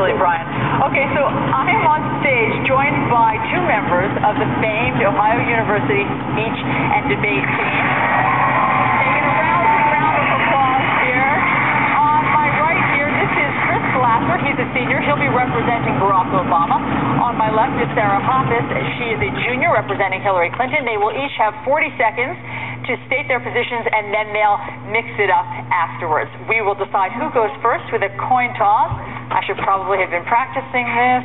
actually, Brian. Okay, so I am on stage joined by two members of the famed Ohio University speech and debate team. Taking a rousing round of applause here. On my right here, this is Glaser. He's a senior. He'll be representing Barack Obama. On my left is Sarah. She is a junior representing Hillary Clinton. They will each have 40 seconds to state their positions, and then they'll mix it up afterwards. We will decide who goes first with a coin toss. I should probably have been practicing this.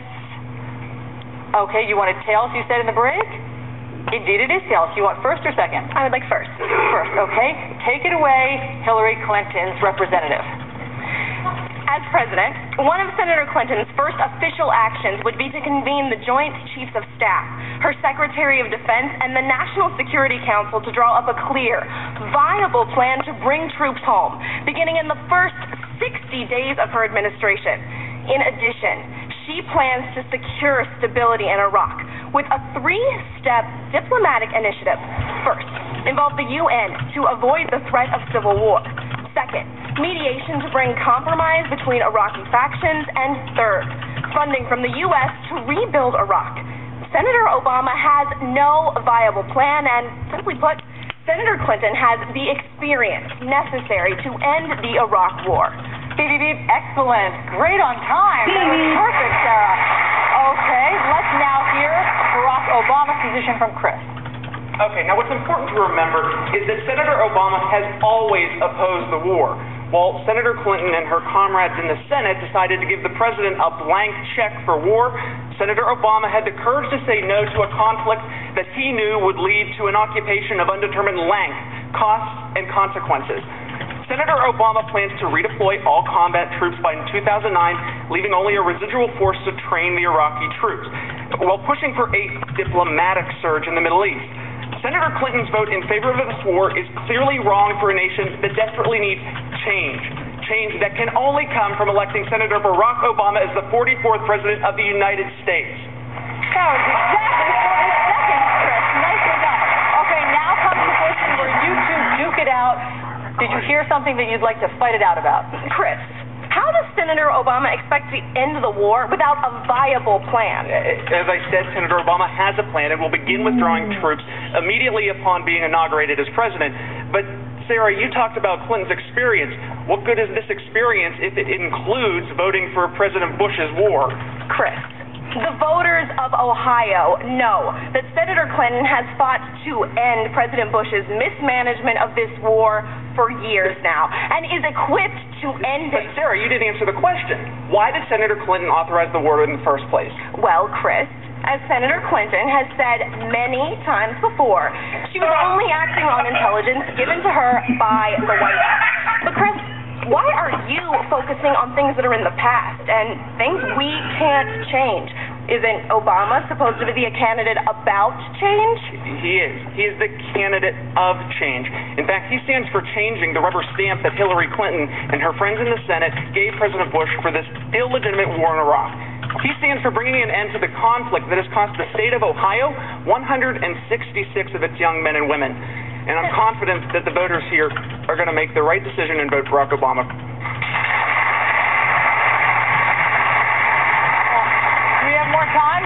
Okay, you wanted tails, you said in the break? Indeed it is tails. You want first or second? I would like first. First, okay. Take it away, Hillary Clinton's representative. As president, one of Senator Clinton's first official actions would be to convene the Joint Chiefs of Staff, her Secretary of Defense, and the National Security Council to draw up a clear, viable plan to bring troops home, beginning in the first 60 days of her administration. In addition, she plans to secure stability in Iraq with a three-step diplomatic initiative. First, involve the UN to avoid the threat of civil war. Second, mediation to bring compromise between Iraqi factions. And third, funding from the U.S. to rebuild Iraq. Senator Obama has no viable plan, and simply put, Senator Clinton has the experience necessary to end the Iraq war. Beep, beep, beep. Excellent. Great on time. That was perfect, Sarah. Okay, let's now hear Barack Obama's position from Chris. Okay, now what's important to remember is that Senator Obama has always opposed the war. While Senator Clinton and her comrades in the Senate decided to give the president a blank check for war, Senator Obama had the courage to say no to a conflict that he knew would lead to an occupation of undetermined length, costs, and consequences. Senator Obama plans to redeploy all combat troops by 2009, leaving only a residual force to train the Iraqi troops, while pushing for a diplomatic surge in the Middle East. Senator Clinton's vote in favor of this war is clearly wrong for a nation that desperately needs change. Change that can only come from electing Senator Barack Obama as the 44th President of the United States. That was exactly 40 seconds, Chris. Nicely done. Okay, now comes the portion where you two duke it out. Did you hear something that you'd like to fight it out about? Chris, how does Senator Obama expect to end the war without a viable plan? As I said, Senator Obama has a plan and will begin withdrawing troops immediately upon being inaugurated as president. But Sarah, you talked about Clinton's experience. What good is this experience if it includes voting for President Bush's war? Chris, the voters of Ohio know that Senator Clinton has fought to end President Bush's mismanagement of this war for years now and is equipped to end it. But Sarah, you didn't answer the question. Why did Senator Clinton authorize the war in the first place? Well, Chris, as Senator Clinton has said many times before, she was only acting on intelligence given to her by the White House. But Chris, why are you focusing on things that are in the past and things we can't change? Isn't Obama supposed to be a candidate about change? He is. He is the candidate of change. In fact, he stands for changing the rubber stamp that Hillary Clinton and her friends in the Senate gave President Bush for this illegitimate war in Iraq. He stands for bringing an end to the conflict that has cost the state of Ohio 166 of its young men and women. And I'm confident that the voters here are going to make the right decision and vote Barack Obama.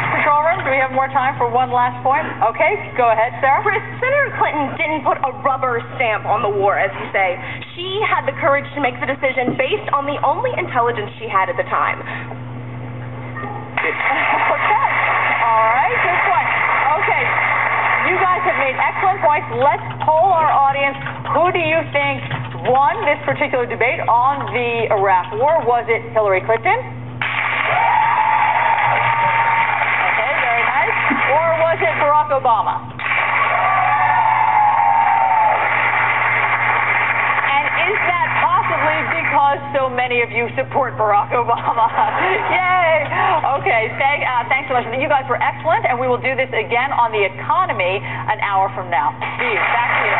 Control room, do we have more time for one last point? Okay, go ahead, Sarah. Chris, Senator Clinton didn't put a rubber stamp on the war, as you say. She had the courage to make the decision based on the only intelligence she had at the time. Okay, all right, good point. Okay, you guys have made excellent points. Let's poll our audience. Who do you think won this particular debate on the Iraq war? Was it Hillary Clinton? Or was it Barack Obama? And is that possibly because so many of you support Barack Obama? Yay! Okay, thanks so much. You guys were excellent, and we will do this again on the economy an hour from now. Steve, back to you.